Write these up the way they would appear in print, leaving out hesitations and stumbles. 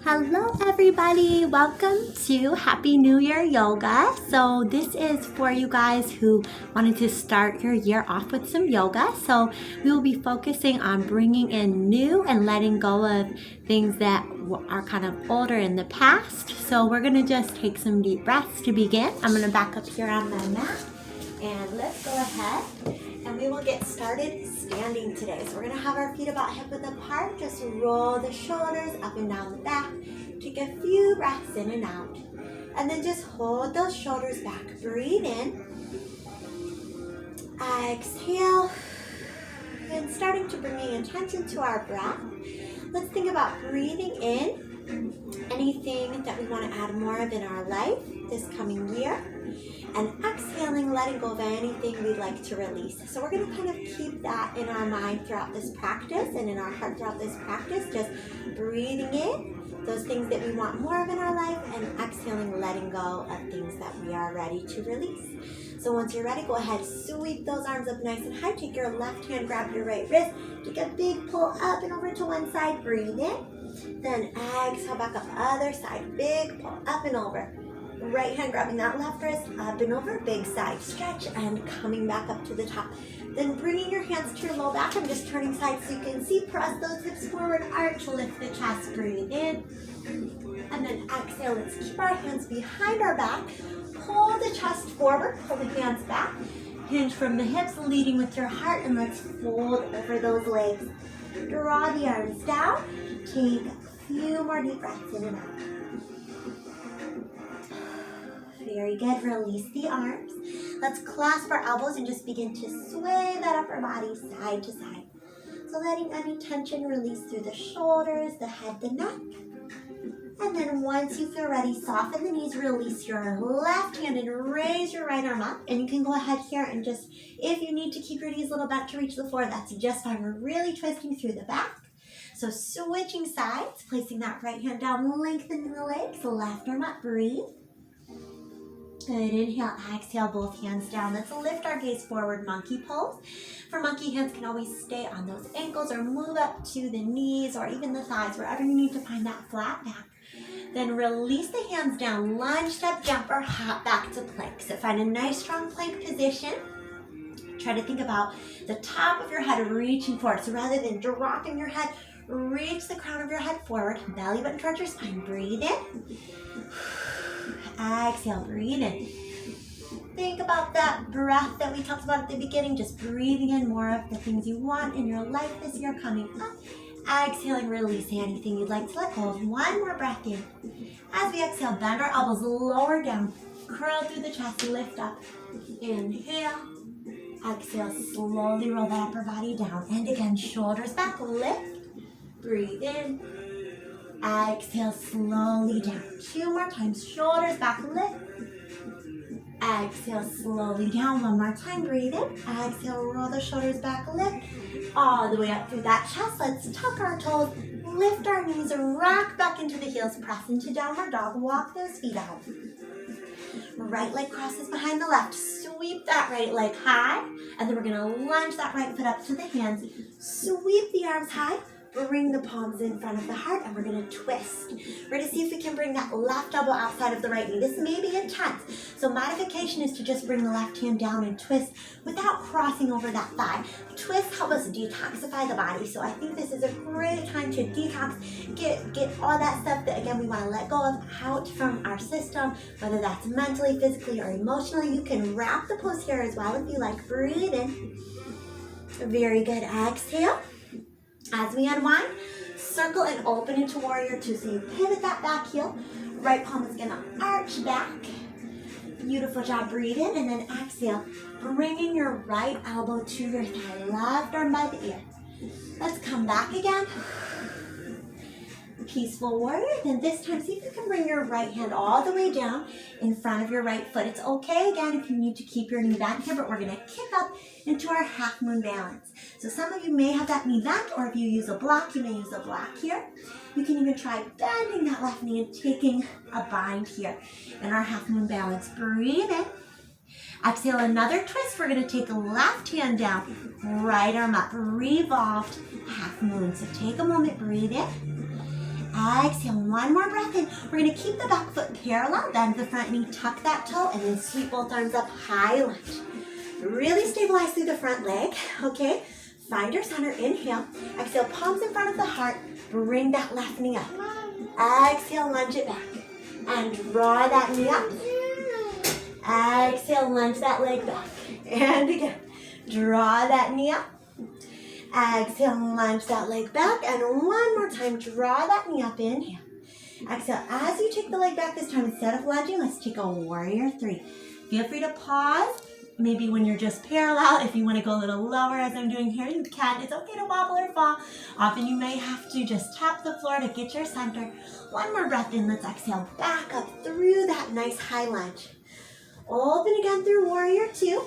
Hello everybody, welcome to Happy New Year Yoga. So this is for you guys who wanted to start your year off with some yoga. So we will be focusing on bringing in new and letting go of things that are kind of older in the past. So we're going to just take some deep breaths to begin. I'm going to back up here on my mat and let's go ahead and we will get started standing today. So we're going to have our feet about hip width apart. Just roll the shoulders up and down the back. Take a few breaths in and out. And then just hold those shoulders back. Breathe in. Exhale. And starting to bring attention to our breath. Let's think about breathing in anything that we want to add more of in our life this coming year. And exhaling, letting go of anything we'd like to release. So we're going to kind of keep that in our mind throughout this practice and in our heart throughout this practice. Just breathing in those things that we want more of in our life and exhaling, letting go of things that we are ready to release. So once you're ready, go ahead, sweep those arms up nice and high. Take your left hand, grab your right wrist. Take a big pull up and over to one side. Breathe in. Then exhale, back up other side. Big pull up and over. Right hand grabbing that left wrist, up and over, big side stretch, and coming back up to the top. Then bringing your hands to your low back. I'm just turning sides so you can see. Press those hips forward, arch, lift the chest, breathe in. And then exhale, let's keep our hands behind our back. Pull the chest forward, pull the hands back. Hinge from the hips, leading with your heart, and let's fold over those legs. Draw the arms down. Take a few more deep breaths in and out. Very good. Release the arms. Let's clasp our elbows and just begin to sway that upper body side to side. So letting any tension release through the shoulders, the head, the neck. And then once you feel ready, soften the knees, release your left hand and raise your right arm up. And you can go ahead here and just, if you need to keep your knees a little bent to reach the floor, that's just fine. We're really twisting through the back. So switching sides, placing that right hand down, lengthening the legs, left arm up, breathe. Good, inhale, exhale, both hands down. Let's lift our gaze forward, monkey pose. For monkey, hands can always stay on those ankles or move up to the knees or even the thighs, wherever you need to find that flat back. Then release the hands down, lunge, step, jump, or hop back to plank. So find a nice strong plank position. Try to think about the top of your head reaching forward. So rather than dropping your head, reach the crown of your head forward, belly button towards your spine. Breathe in. Exhale, breathe in. Think about that breath that we talked about at the beginning, just breathing in more of the things you want in your life this year coming up. Exhaling, release anything you'd like to let go of. One more breath in. As we exhale, bend our elbows lower down, curl through the chest, lift up. Inhale. Exhale, slowly roll that upper body down. And again, shoulders back, lift. Breathe in. Exhale, slowly down. Two more times. Shoulders back, lift. Exhale, slowly down. One more time. Breathe in. Exhale, roll the shoulders back, lift. All the way up through that chest. Let's tuck our toes, lift our knees, rock back into the heels, press into downward dog. Walk those feet out. Right leg crosses behind the left. Sweep that right leg high. And then we're going to lunge that right foot up to the hands. Sweep the arms high. Bring the palms in front of the heart, and we're going to twist. We're going to see if we can bring that left elbow outside of the right knee. This may be intense, so modification is to just bring the left hand down and twist without crossing over that thigh. Twists help us detoxify the body, so I think this is a great time to detox, get all that stuff that, again, we want to let go of out from our system, whether that's mentally, physically, or emotionally. You can wrap the pose here as well if you like. Breathe in. Very good. Exhale. As we unwind, circle and open into warrior two. So you pivot that back heel. Right palm is going to arch back. Beautiful job. Breathe in and then exhale. Bringing your right elbow to your thigh. Left arm by the ear. Let's come back again. Peaceful warrior. Then this time, see if you can bring your right hand all the way down in front of your right foot. It's okay, again, if you need to keep your knee bent here, but we're going to kick up into our half moon balance. So some of you may have that knee bent, or if you use a block, you may use a block here. You can even try bending that left knee and taking a bind here in our half moon balance. Breathe in. Exhale, another twist. We're going to take the left hand down, right arm up, revolved half moon. So take a moment, breathe in. Exhale, one more breath in. We're going to keep the back foot parallel, bend the front knee, tuck that toe, and then sweep both arms up, high lunge. Really stabilize through the front leg, okay? Find your center, inhale. Exhale, palms in front of the heart. Bring that left knee up. Exhale, lunge it back. And draw that knee up. Exhale, lunge that leg back. And again, draw that knee up. Exhale, lunge that leg back. And one more time, draw that knee up, inhale. Exhale, as you take the leg back this time, instead of lunging, let's take a warrior three. Feel free to pause. Maybe when you're just parallel, if you want to go a little lower as I'm doing here, you can. It's okay to wobble or fall. Often you may have to just tap the floor to get your center. One more breath in. Let's exhale back up through that nice high lunge. Open again through warrior two.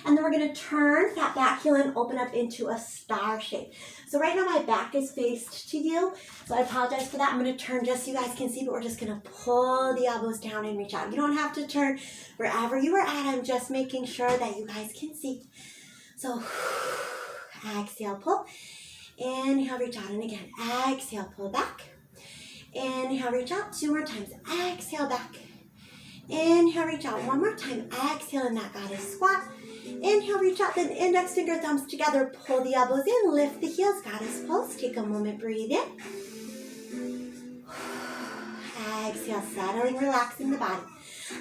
And then we're going to turn that back heel and open up into a star shape. So right now my back is faced to you, so I apologize for that. I'm going to turn just so you guys can see, but we're just going to pull the elbows down and reach out. You don't have to turn wherever you are at. I'm just making sure that you guys can see. So exhale, pull. Inhale, reach out, and again, exhale, pull back. Inhale, reach out, two more times. Exhale, back. Inhale, reach out, one more time. Exhale in that goddess squat. Inhale, reach out, then index finger, thumbs together, pull the elbows in, lift the heels, goddess pose. Take a moment, breathe in. Exhale, settling, relaxing the body.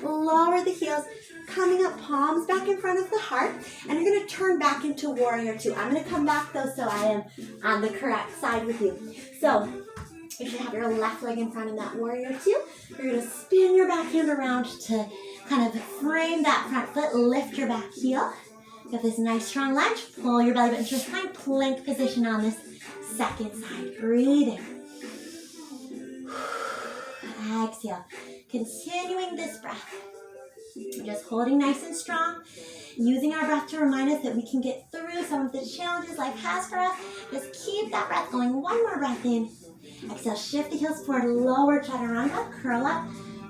Lower the heels, coming up, palms back in front of the heart, and you're going to turn back into warrior two. I'm going to come back though so I am on the correct side with you. So you should have your left leg in front of that warrior two. You're going to spin your back hand around to kind of frame that front foot, lift your back heel. Get this nice strong lunge, pull your belly button to your spine, plank position on this second side. Breathe in. Exhale. Continuing this breath. Just holding nice and strong. Using our breath to remind us that we can get through some of the challenges life has for us. Just keep that breath going. One more breath in. Exhale, shift the heels forward, lower chaturanga, curl up,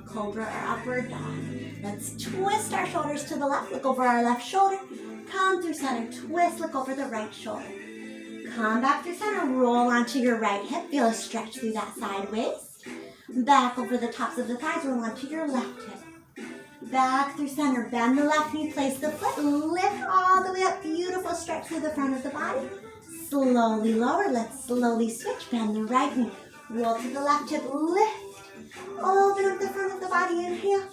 cobra or upward dog. Let's twist our shoulders to the left, look over our left shoulder, come through center, twist, look over the right shoulder. Come back through center, roll onto your right hip, feel a stretch through that side waist. Back over the tops of the thighs, roll onto your left hip. Back through center, bend the left knee, place the foot, lift all the way up, beautiful stretch through the front of the body. Slowly lower, let's slowly switch, bend the right knee, roll to the left hip, lift, open up the front of the body, inhale,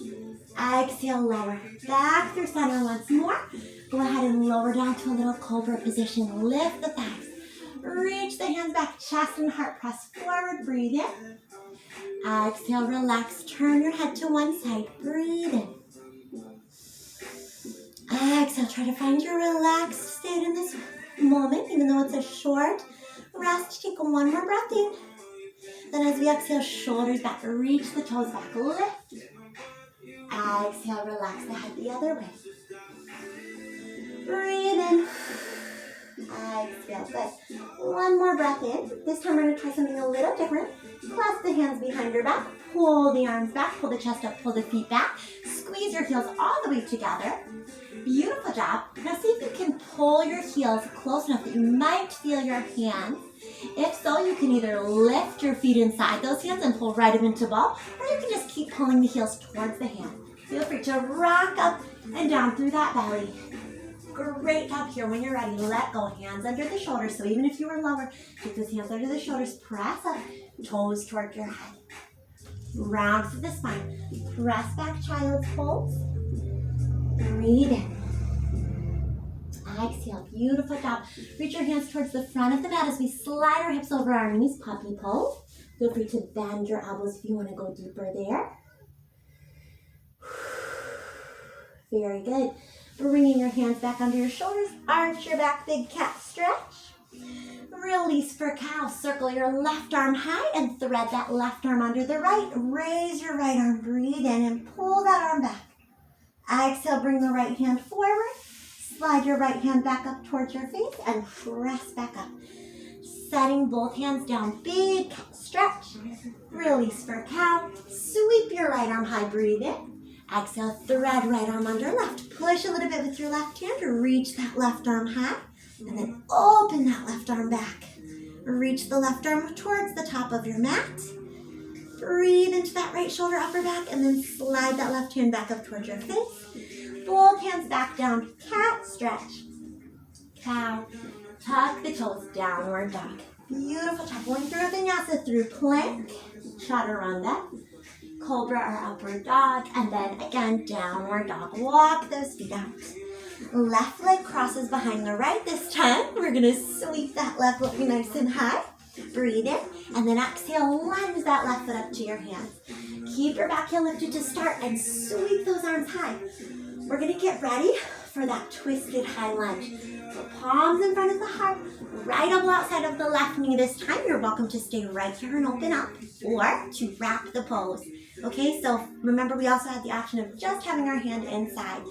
exhale, lower, back through center once more. Go ahead and lower down to a little cobra position, lift the thighs, reach the hands back, chest and heart press forward, breathe in, exhale, relax, turn your head to one side, breathe in. Exhale, try to find your relaxed state in this moment, even though it's a short rest. Take one more breath in. Then as we exhale, shoulders back, reach the toes back, lift. Exhale, relax the head the other way. Breathe in. Exhale, good. One more breath in. This time we're going to try something a little different. Clasp the hands behind your back, pull the arms back, pull the chest up, pull the feet back. Squeeze your heels all the way together. Beautiful job. Now see if you can pull your heels close enough that you might feel your hands. If so, you can either lift your feet inside those hands and pull right up into ball, or you can just keep pulling the heels towards the hands. Feel free to rock up and down through that belly. Great job here. When you're ready, let go. Hands under the shoulders. So even if you were lower, take those hands under the shoulders. Press up, toes toward your head. Round through the spine. Press back, child's pose. Breathe in. Exhale. Beautiful job. Reach your hands towards the front of the mat as we slide our hips over our knees. Puppy pose. Feel free to bend your elbows if you want to go deeper there. Very good. Bringing your hands back under your shoulders. Arch your back, big cat stretch. Release for cow. Circle your left arm high and thread that left arm under the right. Raise your right arm. Breathe in and pull that arm back. Exhale, bring the right hand forward. Slide your right hand back up towards your face and press back up. Setting both hands down. Big cat stretch. Release for cow. Sweep your right arm high. Breathe in. Exhale, thread right arm under left. Push a little bit with your left hand. Reach that left arm high. And then open that left arm back. Reach the left arm towards the top of your mat. Breathe into that right shoulder, upper back, and then slide that left hand back up towards your face. Both hands back down. Cat, stretch. Cow. Tuck the toes, downward dog. Beautiful job. Going through a vinyasa through plank, chaturanga, cobra or upward dog, and then again, downward dog. Walk those feet out. Left leg crosses behind the right. This time, we're going to sweep that left leg nice and high. Breathe in, and then exhale, lunge that left foot up to your hands. Keep your back heel lifted to start and sweep those arms high. We're going to get ready for that twisted high lunge. So palms in front of the heart, right elbow outside of the left knee this time. You're welcome to stay right here and open up, or to wrap the pose. Okay, so remember we also had the option of just having our hand inside.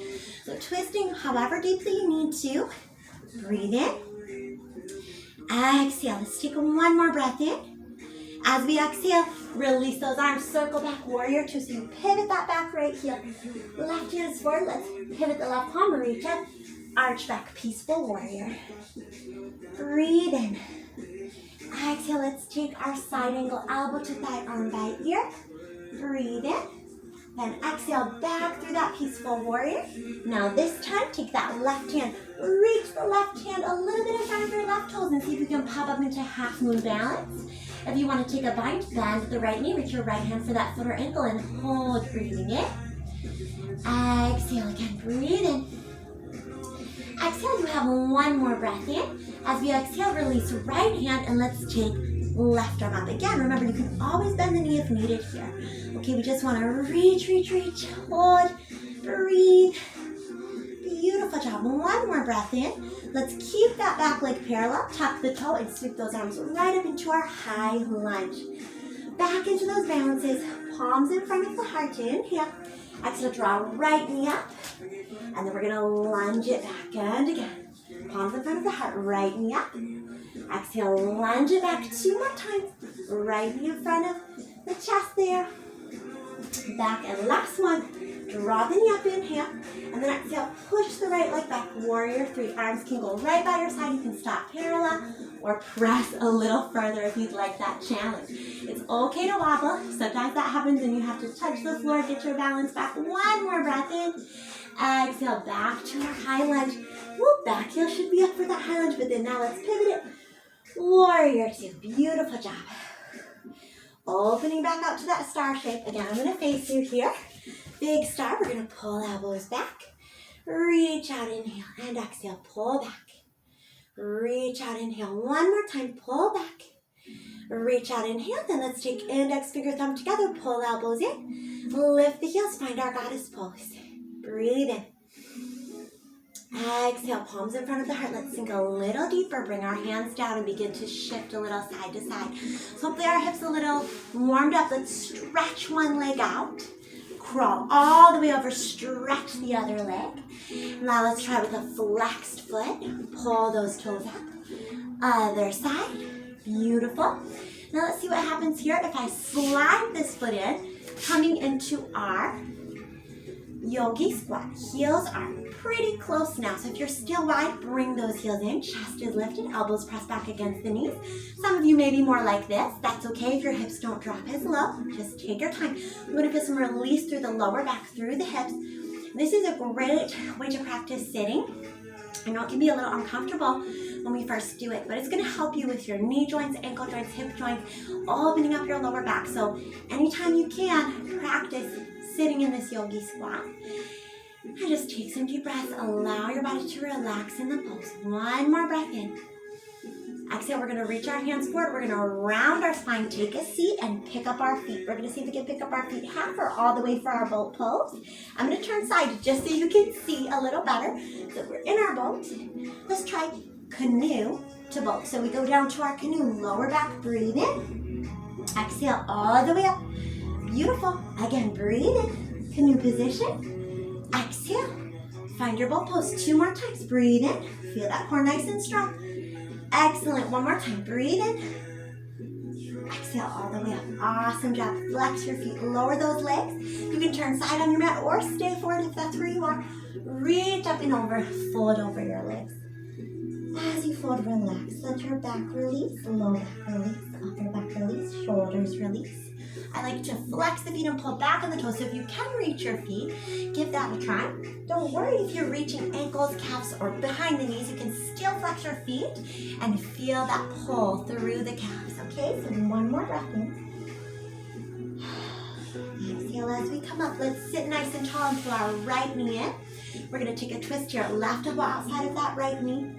So twisting however deeply you need to. Breathe in. Exhale. Let's take one more breath in. As we exhale, release those arms. Circle back, warrior two. So you pivot that back right heel. Left hand is forward. Let's pivot the left palm, reach up. Arch back, peaceful warrior. Breathe in. Exhale, let's take our side angle, elbow to thigh, arm by ear. Breathe in. Then exhale back through that peaceful warrior. Now this time, take that left hand, reach the left hand a little bit in front of your left toes and see if you can pop up into half moon balance. If you want to take a bind, bend the right knee, reach your right hand for that foot or ankle and hold, breathing in. Exhale again, breathe in. Exhale, you have one more breath in. As we exhale, release right hand and let's take left arm up. Again, remember you can always bend the knee if needed here. Okay, we just want to reach, hold, breathe. Beautiful job. One more breath in. Let's keep that back leg parallel, tuck the toe and sweep those arms right up into our high lunge. Back into those balances, palms in front of the heart, inhale. Exhale, draw right knee up. And then we're going to lunge it back and again. Palms in front of the heart, right knee up. Exhale, lunge it back 2 more times. Right knee in front of the chest there. Back and last one. Draw the knee up, inhale. And then exhale, push the right leg back. Warrior three. Arms can go right by your side. You can stop parallel or press a little further if you'd like that challenge. It's okay to wobble. Sometimes that happens and you have to touch the floor, get your balance back. One more breath in. Exhale, back to our high lunge. Whoop, back heel should be up for that high lunge, but then now let's pivot it. Warrior two, beautiful job. Opening back out to that star shape. Again, I'm gonna face you here. Big star, we're gonna pull elbows back. Reach out, inhale, and exhale, pull back. Reach out, inhale, one more time, pull back. Reach out, inhale, then let's take index finger, thumb together, pull elbows in. Lift the heels, find our goddess pose. Breathe in. Exhale, palms in front of the heart. Let's sink a little deeper. Bring our hands down and begin to shift a little side to side. So hopefully our hips a little warmed up. Let's stretch one leg out. Crawl all the way over. Stretch the other leg. Now let's try with a flexed foot. Pull those toes up. Other side. Beautiful. Now let's see what happens here if I slide this foot in, coming into our Yogi Squat. Heels are pretty close now. So if you're still wide, bring those heels in. Chest is lifted, elbows pressed back against the knees. Some of you may be more like this. That's okay if your hips don't drop as low. Just take your time. You want to feel some release through the lower back, through the hips. This is a great way to practice sitting. I know it can be a little uncomfortable when we first do it, but it's going to help you with your knee joints, ankle joints, hip joints, opening up your lower back. So anytime you can, practice sitting in this Yogi Squat. And just take some deep breaths. Allow your body to relax in the pose. One more breath in. Exhale, we're going to reach our hands forward. We're going to round our spine, take a seat, and pick up our feet. We're going to see if we can pick up our feet half or all the way for our boat pose. I'm going to turn side just so you can see a little better. So we're in our boat. Let's try canoe to boat. So we go down to our canoe, lower back, breathe in. Exhale all the way up. Beautiful. Again, breathe in. Canoe position. Exhale. Find your boat pose 2 more times. Breathe in. Feel that core nice and strong. Excellent. One more time. Breathe in. Exhale all the way up. Awesome job. Flex your feet. Lower those legs. You can turn side on your mat or stay forward if that's where you are. Reach up and over. Fold over your legs. As you fold, relax. Center back release, low back release, upper back release, shoulders release. I like to flex the feet and pull back on the toes. So if you can reach your feet, give that a try. Don't worry if you're reaching ankles, calves, or behind the knees. You can still flex your feet and feel that pull through the calves. Okay, so one more breath in. Exhale as we come up. Let's sit nice and tall and pull our right knee in. We're going to take a twist to your left elbow outside of that right knee.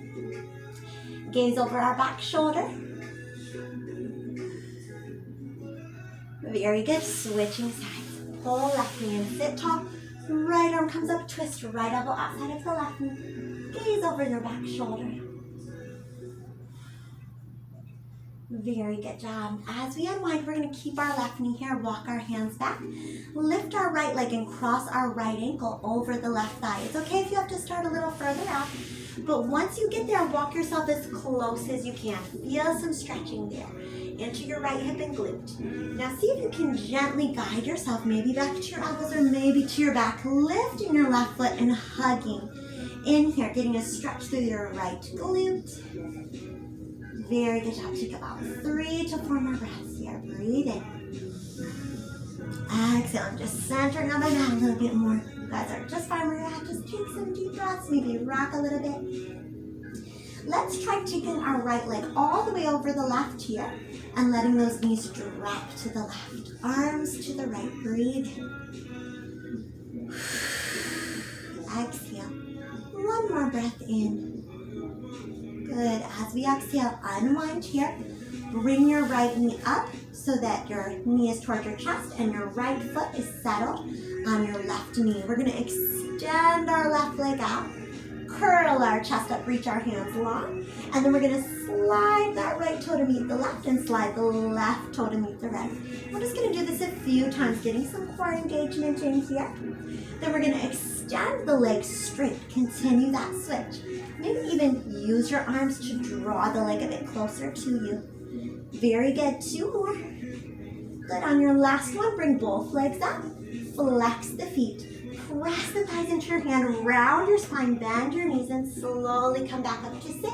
Gaze over our back shoulder. Very good. Switching sides. Pull left knee in, sit tall. Right arm comes up, twist right elbow outside of the left knee. Gaze over your back shoulder. Very good job. As we unwind, we're going to keep our left knee here, walk our hands back, lift our right leg and cross our right ankle over the left thigh. It's okay if you have to start a little further out, but once you get there, walk yourself as close as you can. Feel some stretching there into your right hip and glute. Now see if you can gently guide yourself, maybe back to your elbows or maybe to your back, lifting your left foot and hugging in here, getting a stretch through your right glute. Very good job. Take about 3 to 4 more breaths here. Breathe in. Exhale. I'm just centering on my mat a little bit more. You guys are just fine where you're at. Just take some deep breaths. Maybe rock a little bit. Let's try taking our right leg all the way over the left here and letting those knees drop to the left. Arms to the right. Breathe in. Exhale. One more breath in. Good. As we exhale, unwind here. Bring your right knee up so that your knee is towards your chest and your right foot is settled on your left knee. We're going to extend our left leg out, curl our chest up, reach our hands long, and then we're going to slide that right toe to meet the left and slide the left toe to meet the right. We're just going to do this a few times, getting some core engagement in here. Then we're going to extend the legs straight. Continue that switch. Maybe even use your arms to draw the leg a bit closer to you. Very good. 2 more. Good. On your last one, bring both legs up. Flex the feet. Press the thighs into your hand. Round your spine. Bend your knees and slowly come back up to sit.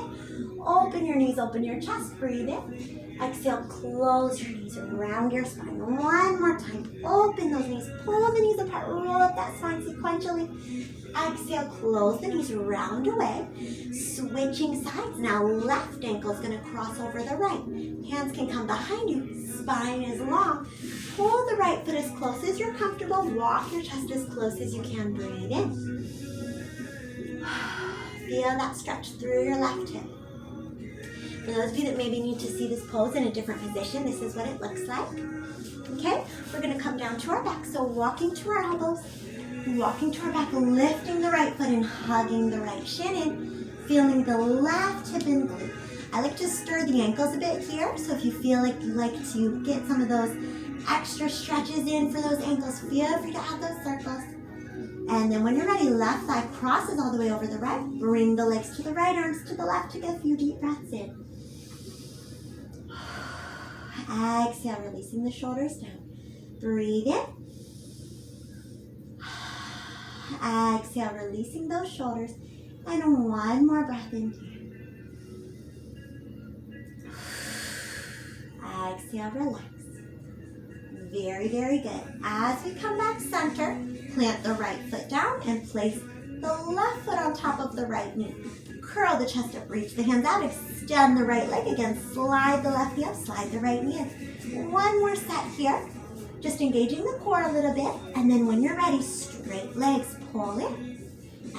Open your knees. Open your chest. Breathe in. Exhale. Close your knees. Round your spine. One more time. Open those knees. Pull the knees apart. Roll up that spine sequentially. Exhale, close the knees, round away. Switching sides. Now left ankle is going to cross over the right. Hands can come behind you. Spine is long. Pull the right foot as close as you're comfortable. Walk your chest as close as you can. Breathe in. Feel that stretch through your left hip. For those of you that maybe need to see this pose in a different position, this is what it looks like. Okay, we're going to come down to our back. So walking to our elbows. Walking to our back, lifting the right foot and hugging the right shin in, feeling the left hip and glute. I like to stir the ankles a bit here, so if you feel like you like to get some of those extra stretches in for those ankles, feel free to add those circles. And then when you're ready, left thigh crosses all the way over the right. Bring the legs to the right, arms to the left. Take a few deep breaths in. Exhale, releasing the shoulders down. Breathe in. Exhale, releasing those shoulders. And one more breath in here. Exhale, relax. Very, very good. As we come back center, plant the right foot down and place the left foot on top of the right knee. Curl the chest up, reach the hands out, extend the right leg again, slide the left knee up, slide the right knee in. One more set here. Just engaging the core a little bit, and then when you're ready, straight legs, pull in,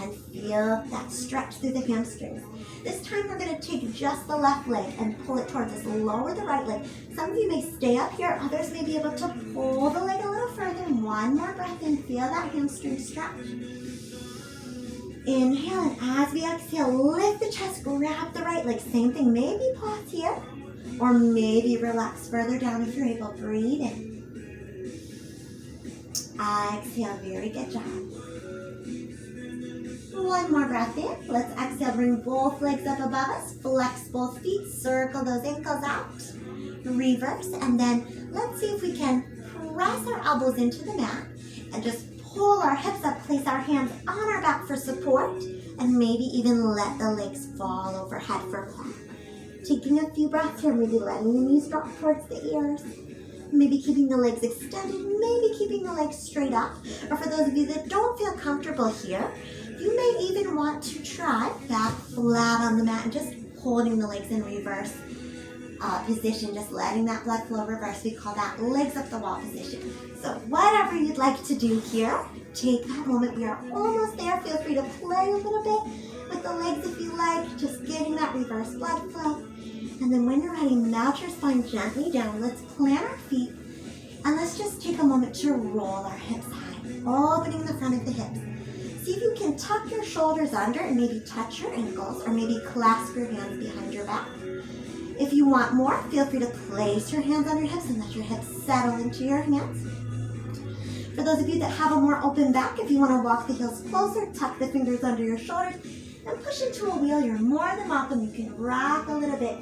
and feel that stretch through the hamstrings. This time we're going to take just the left leg and pull it towards us, lower the right leg. Some of you may stay up here, others may be able to pull the leg a little further. One more breath in, feel that hamstring stretch. Inhale, and as we exhale, lift the chest, grab the right leg. Same thing, maybe pause here, or maybe relax further down if you're able. Breathe in. Exhale, very good job. One more breath in. Let's exhale, bring both legs up above us. Flex both feet, circle those ankles out. Reverse, and then let's see if we can press our elbows into the mat and just pull our hips up, place our hands on our back for support, and maybe even let the legs fall overhead for play. Taking a few breaths here, maybe letting the knees drop towards the ears, maybe keeping the legs extended, maybe keeping the legs straight up. Or for those of you that don't feel comfortable here, you may even want to try back flat on the mat and just holding the legs in reverse position, just letting that blood flow reverse. We call that legs up the wall position. So whatever you'd like to do here, take that moment. We are almost there. Feel free to play a little bit with the legs if you like, just getting that reverse blood flow. And then when you're ready, melt your spine gently down. Let's plant our feet, and let's just take a moment to roll our hips high, opening the front of the hips. See if you can tuck your shoulders under and maybe touch your ankles, or maybe clasp your hands behind your back. If you want more, feel free to place your hands on your hips and let your hips settle into your hands. For those of you that have a more open back, if you want to walk the heels closer, tuck the fingers under your shoulders, and push into a wheel, you're more than welcome. You can rock a little bit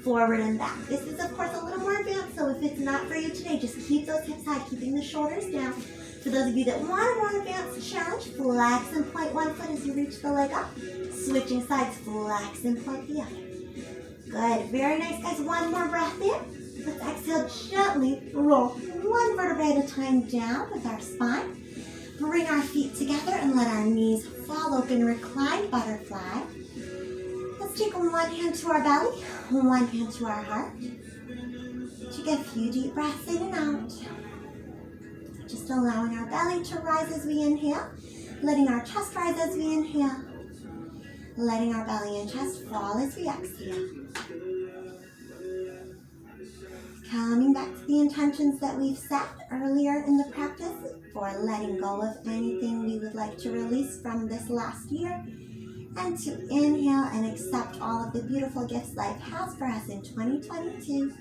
forward and back. This is, of course, a little more advanced, so if it's not for you today, just keep those hips high, keeping the shoulders down. For those of you that want a more advanced challenge, flex and point one foot as you reach the leg up. Switching sides, flex and point the other. Good. Very nice, guys. One more breath in. Let's exhale, gently roll one vertebrae at a time down with our spine. Bring our feet together and let our knees fall open. Recline butterfly. Let's take one hand to our belly, one hand to our heart. Take a few deep breaths in and out. Just allowing our belly to rise as we inhale, letting our chest rise as we inhale, letting our belly and chest fall as we exhale. Coming back to the intentions that we've set earlier in the practice for letting go of anything we would like to release from this last year, and to inhale and accept all of the beautiful gifts life has for us in 2022.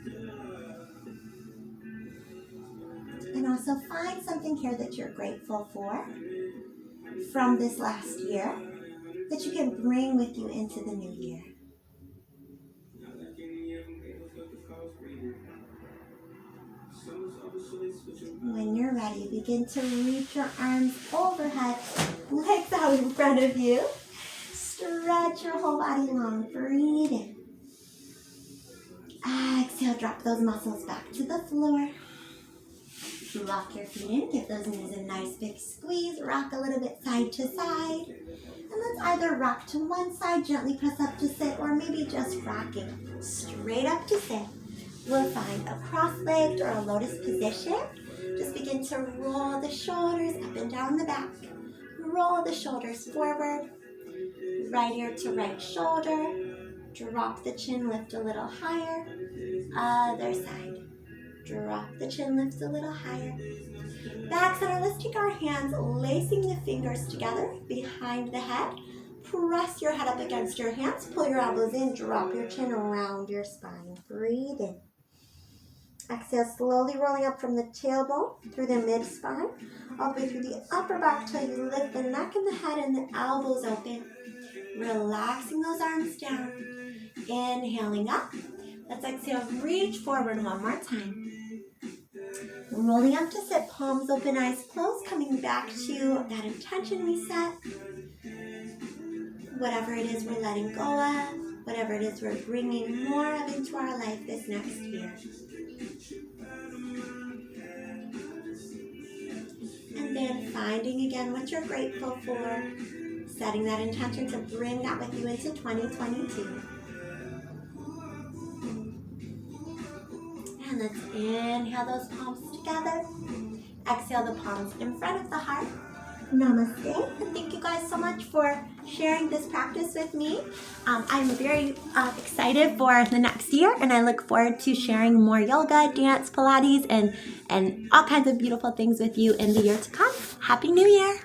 And also find something here that you're grateful for from this last year that you can bring with you into the new year. When you're ready, begin to reach your arms overhead, legs out in front of you. Stretch your whole body long. Breathe in. Exhale, drop those muscles back to the floor. Lock your feet in, give those knees a nice big squeeze, rock a little bit side to side. And let's either rock to one side, gently press up to sit, or maybe just rocking straight up to sit. We'll find a cross-legged or a lotus position. Just begin to roll the shoulders up and down the back. Roll the shoulders forward, right ear to right shoulder. Drop the chin, lift a little higher. Other side. Drop the chin, lift a little higher. Back center, let's take our hands, lacing the fingers together behind the head. Press your head up against your hands, pull your elbows in, drop your chin around your spine. Breathe in. Exhale, slowly rolling up from the tailbone through the mid-spine, all the way through the upper back till you lift the neck and the head and the elbows open. Relaxing those arms down. Inhaling up. Let's exhale, reach forward one more time. Rolling up to sit, palms open, eyes closed, coming back to that intention we set. Whatever it is we're letting go of, whatever it is we're bringing more of into our life this next year. And then finding again what you're grateful for, setting that intention to bring that with you into 2022. And let's inhale those palms together. Exhale the palms in front of the heart. Namaste. And thank you guys so much for sharing this practice with me. I'm very excited for the next year, and I look forward to sharing more yoga, dance, Pilates, and all kinds of beautiful things with you in the year to come. Happy New Year!